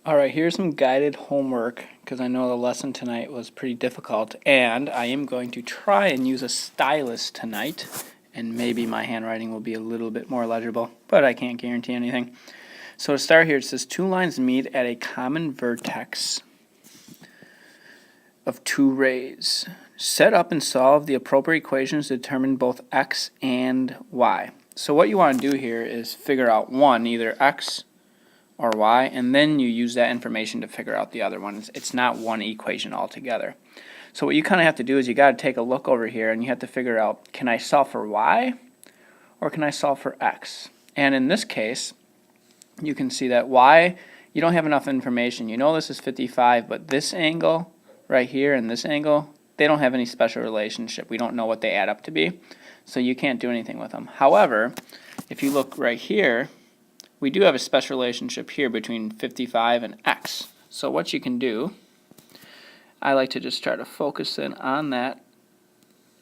Alright, here's some guided homework because I know the lesson tonight was pretty difficult, and I am going to try and use a stylus tonight, and maybe my handwriting will be a little bit more legible, but I can't guarantee anything. So to start here, it says two lines meet at a common vertex of two rays. Set up and solve the appropriate equations to determine both x and y. So what you want to do here is figure out one, either x or y, and then you use that information to figure out the other one. It's not one equation altogether. So what you kind of have to do is you got to take a look over here and you have to figure out, can I solve for y or can I solve for x? And in this case, you can see that y, you don't have enough information. You know this is 55, but this angle right here and this angle, they don't have any special relationship. We don't know what they add up to be, so you can't do anything with them. However, if you look right here, we do have a special relationship here between 55 and x. So what you can do, I like to just try to focus in on that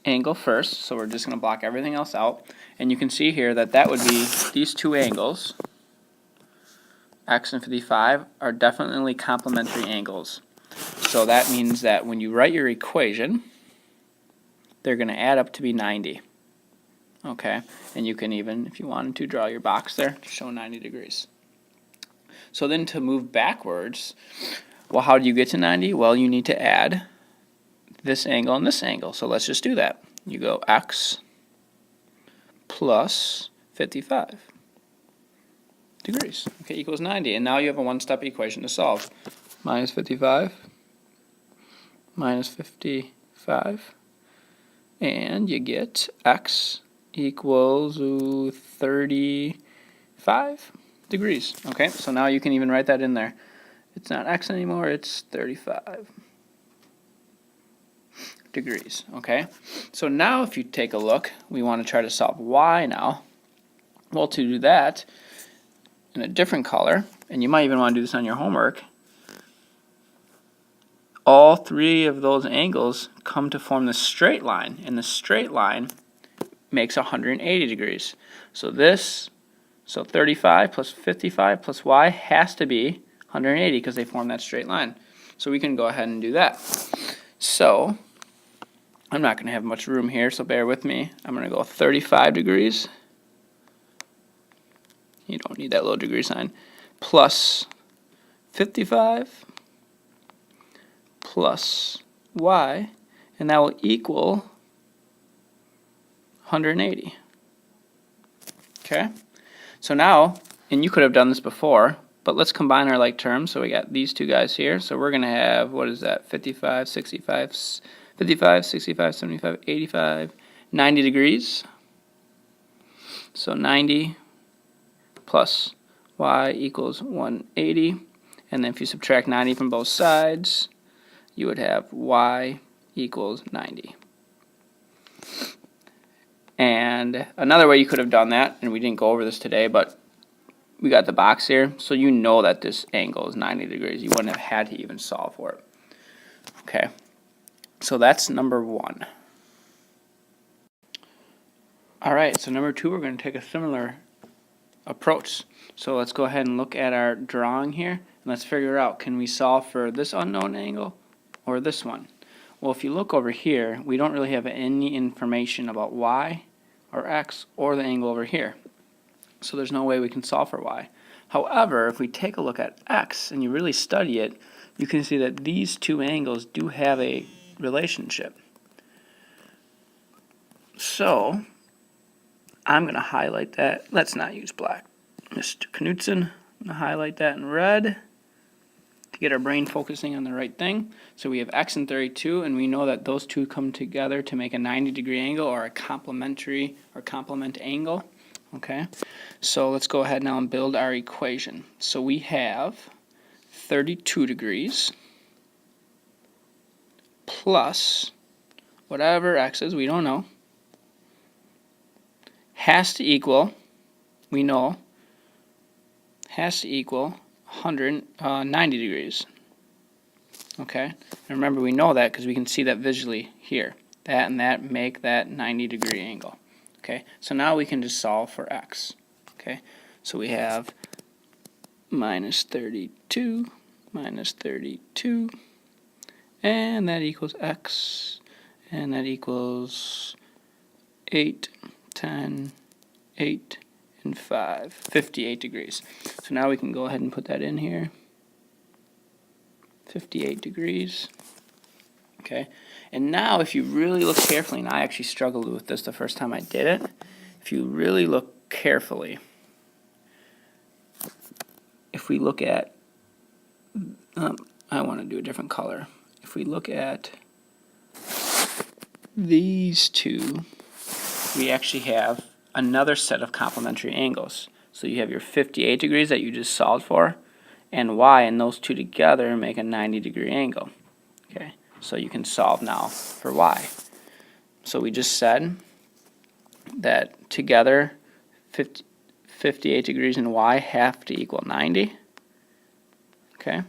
angle first. So we're just going to block everything else out. And you can see here that that would be these two angles, x and 55, are definitely complementary angles. So that means that when you write your equation, they're going to add up to be 90. Okay, and you can even, if you wanted to, draw your box there to show 90 degrees. So then to move backwards, well, how do you get to 90? Well, you need to add this angle and this angle. So let's just do that. You go x plus 55 degrees, okay, equals 90. And now you have a one-step equation to solve. Minus 55 minus 55, and you get x equals 35 degrees. Okay, so now you can even write that in there. It's not x anymore, it's 35 degrees. Okay, so now if you take a look, we want to try to solve y now. Well, to do that in a different color, and you might even want to do this on your homework, all three of those angles come to form the straight line, and the straight line makes 180 degrees. So 35 plus 55 plus y has to be 180 because they form that straight line. So we can go ahead and do that. So I'm not going to have much room here, so bear with me. I'm going to go 35 degrees. You don't need that little degree sign. Plus 55 plus y, and that will equal 180. Okay, so now, and you could have done this before, but let's combine our like terms. So we got these two guys here. So we're going to have, what is that, 55, 65, 55, 65, 75, 85, 90 degrees. So 90 plus y equals 180. And then if you subtract 90 from both sides, you would have y equals 90. And another way you could have done that, and we didn't go over this today, but we got the box here, so you know that this angle is 90 degrees. You wouldn't have had to even solve for it. Okay, so that's number one. All right, so number two, we're going to take a similar approach. So let's go ahead and look at our drawing here, and let's figure out, can we solve for this unknown angle or this one? Well, if you look over here, we don't really have any information about y or x or the angle over here. So there's no way we can solve for y. However, if we take a look at x and you really study it, you can see that these two angles do have a relationship. So I'm going to highlight that. Let's not use black. Mr. Knudsen, I'm going to highlight that in red to get our brain focusing on the right thing. So we have x and 32, and we know that those two come together to make a 90-degree angle, or a complementary or complement angle. Okay, so let's go ahead now and build our equation. So we have 32 degrees plus whatever x is, we don't know, has to equal, we know, has to equal 190 degrees. Okay, and remember, we know that because we can see that visually here. That and that make that 90-degree angle. Okay, so now we can just solve for x. Okay, so we have minus 32 minus 32, and that equals x, and that equals 8, 10, 8, and 5, 58 degrees. So now we can go ahead and put that in here. 58 degrees. Okay, and now if you really look carefully, and I actually struggled with this the first time I did it, if you really look carefully, if we look at, I want to do a different color. If we look at these two, we actually have another set of complementary angles. So you have your 58 degrees that you just solved for, and y, and those two together make a 90-degree angle. Okay, so you can solve now for y. So we just said that together 58 degrees and y have to equal 90. Okay,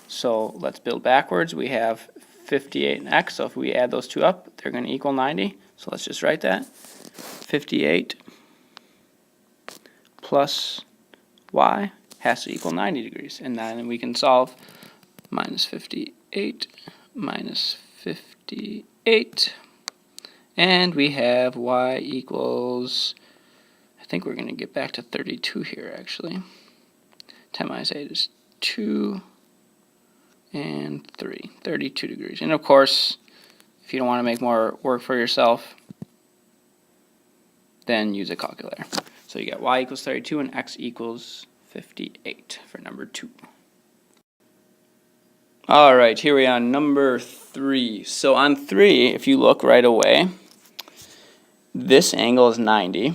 so let's build backwards. We have 58 and x, so if we add those two up, they're going to equal 90. So let's just write that. 58 plus y has to equal 90 degrees. And then we can solve minus 58 minus 58. And we have y equals, I think we're going to get back to 32 here actually. 10 minus 8 is 2 and 3, 32 degrees. And of course, if you don't want to make more work for yourself, then use a calculator. So you got y equals 32 and x equals 58 for number 2. Alright, here we are on number 3. So on 3, if you look right away, this angle is 90.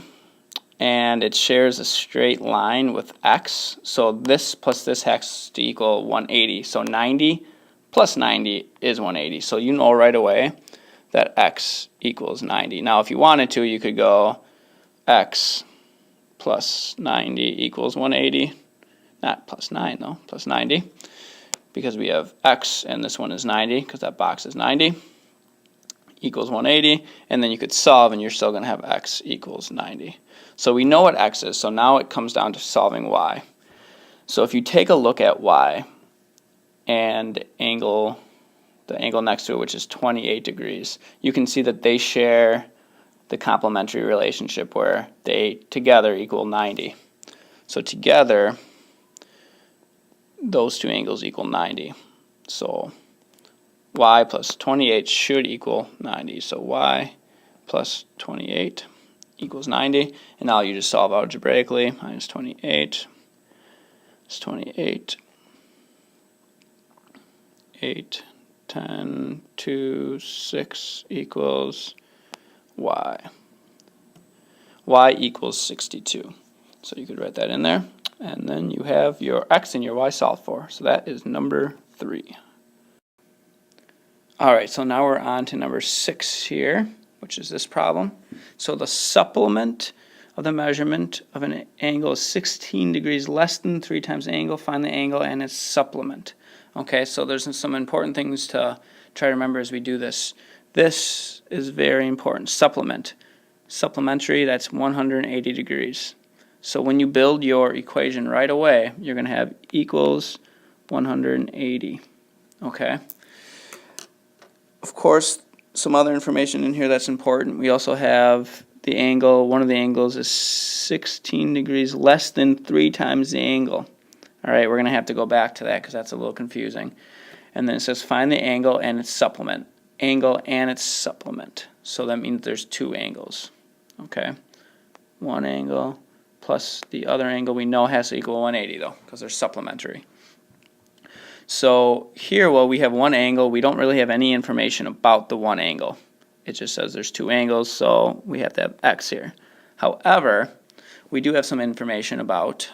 And it shares a straight line with x, so this plus this has to equal 180. So 90 plus 90 is 180. So you know right away that x equals 90. Now if you wanted to, you could go x plus 90 equals 180. Not plus 9 though, plus 90. Because we have x and this one is 90, because that box is 90. Equals 180, and then you could solve and you're still going to have x equals 90. So we know what x is, so now it comes down to solving y. So if you take a look at y and the angle next to it, which is 28 degrees, you can see that they share the complementary relationship where they together equal 90. So together, those two angles equal 90. So y plus 28 should equal 90. So y plus 28 equals 90. And now you just solve algebraically. Minus 28 is 28. 8, 10, 2, 6 equals y. Y equals 62. So you could write that in there. And then you have your x and your y solved for. So that is number 3. Alright, so now we're on to number 6 here, which is this problem. So the supplement of the measurement of an angle is 16 degrees less than 3 times the angle. Find the angle and its supplement. Okay, so there's some important things to try to remember as we do this. This is very important. Supplement. Supplementary, that's 180 degrees. So when you build your equation right away, you're going to have equals 180. Okay. Of course, some other information in here that's important. We also have the angle. One of the angles is 16 degrees less than 3 times the angle. All right, we're going to have to go back to that because that's a little confusing. And then it says find the angle and its supplement. Angle and its supplement. So that means there's 2 angles. Okay. One angle plus the other angle we know has to equal 180 though because they're supplementary. So here, well, we have one angle. We don't really have any information about the one angle. It just says there's 2 angles, so we have to have x here. However, we do have some information about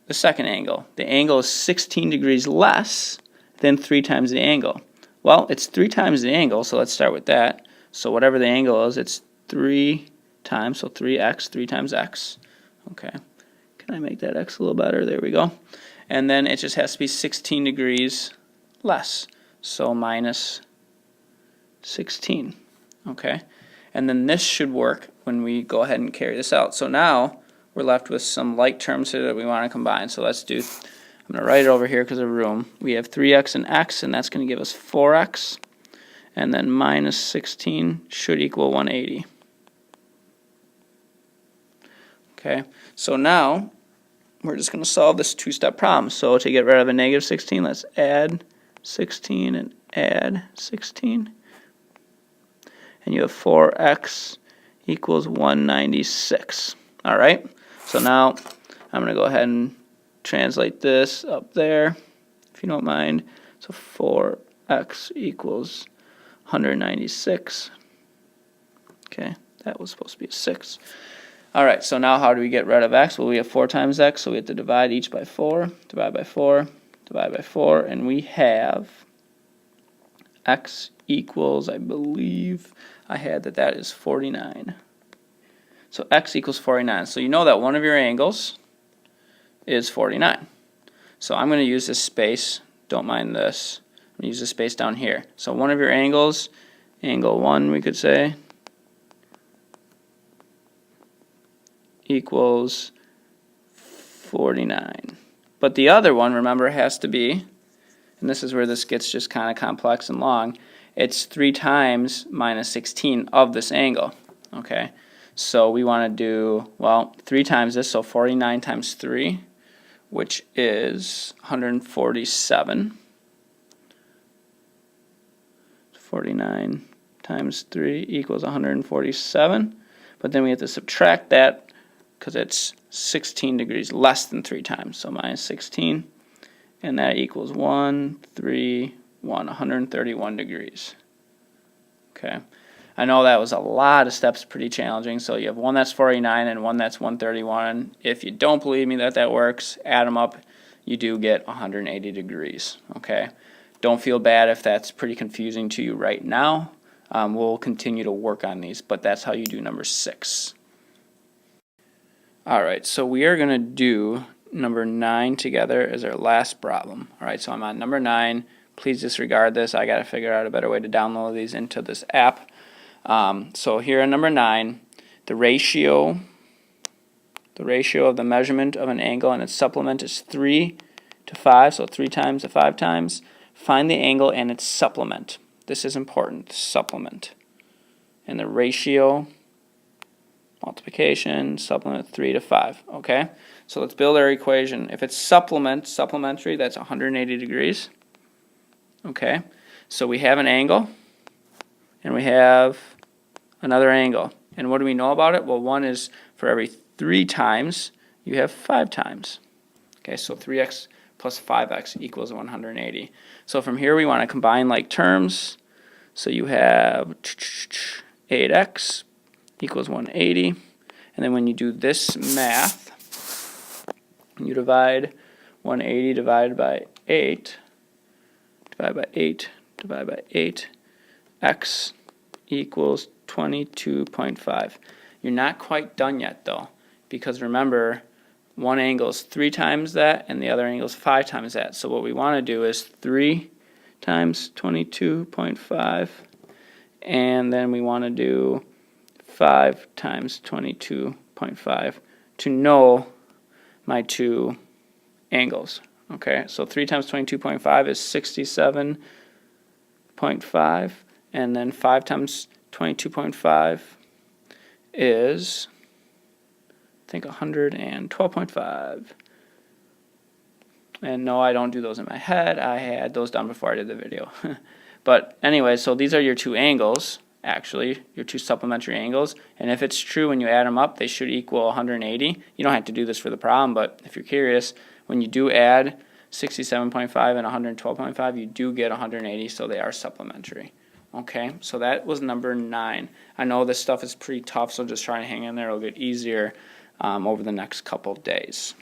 the second angle. The angle is 16 degrees less than 3 times the angle. Well, it's 3 times the angle, so let's start with that. So whatever the angle is, it's 3 times, so 3x, 3 times x. Okay. Can I make that x a little better? There we go. And then it just has to be 16 degrees less. So minus 16. Okay. And then this should work when we go ahead and carry this out. So now we're left with some like terms here that we want to combine. So let's do I'm going to write it over here because of room. We have 3x and x, and that's going to give us 4x. And then minus 16 should equal 180. Okay, so now we're just going to solve this two-step problem. So to get rid of a negative 16, let's add 16 and add 16. And you have 4x equals 196. All right, so now I'm going to go ahead and translate this up there, if you don't mind. So 4x equals 196. Okay, that was supposed to be a 6. All right, so now how do we get rid of x? Well, we have 4 times x, so we have to divide each by 4, divide by 4, divide by 4, and we have x equals, I believe I had that is 49. So x equals 49. So you know that one of your angles is 49. So I'm going to use this space. Don't mind this. I'm going to use this space down here. So one of your angles, angle 1 we could say, equals 49. But the other one, remember, has to be, and this is where this gets just kind of complex and long, it's 3 times minus 16 of this angle. Okay, so we want to do, well, 3 times this, so 49 times 3, which is 147. 49 times 3 equals 147. But then we have to subtract that because it's 16 degrees less than 3 times. So minus 16. And that equals 131 degrees. Okay. I know that was a lot of steps, pretty challenging. So you have one that's 49 and one that's 131. If you don't believe me that that works, add them up. You do get 180 degrees. Okay. Don't feel bad if that's pretty confusing to you right now. We'll continue to work on these, but that's how you do number 6. Alright, so we are going to do number 9 together as our last problem. Alright, so I'm on number 9. Please disregard this. I got to figure out a better way to download these into this app. So here on number 9, the ratio of the measurement of an angle and its supplement is 3 to 5, so 3 times to 5 times. Find the angle and its supplement. This is important, supplement. And the ratio, multiplication, supplement 3 to 5. Okay, so let's build our equation. If it's supplementary, that's 180 degrees. Okay, so we have an angle, and we have another angle. And what do we know about it? Well, one is for every 3 times, you have 5 times. Okay, so 3x plus 5x equals 180. So from here we want to combine like terms. So you have 8x equals 180. And then when you do this math, you divide 180 divided by 8, divided by 8, divided by 8, x equals 22.5. You're not quite done yet though, because remember, one angle is 3 times that and the other angle is 5 times that. So what we want to do is 3 times 22.5, and then we want to do 5 times 22.5 to know my 2 angles. Okay, so 3 times 22.5 is 67.5, and then 5 times 22.5 is, I think, 112.5. And no, I don't do those in my head. I had those done before I did the video. But anyway, so these are your 2 angles, actually, your 2 supplementary angles. And if it's true when you add them up, they should equal 180. You don't have to do this for the problem, but if you're curious, when you do add 67.5 and 112.5, you do get 180, so they are supplementary. Okay, so that was number 9. I know this stuff is pretty tough, so just try to hang in there. It'll get easier over the next couple days.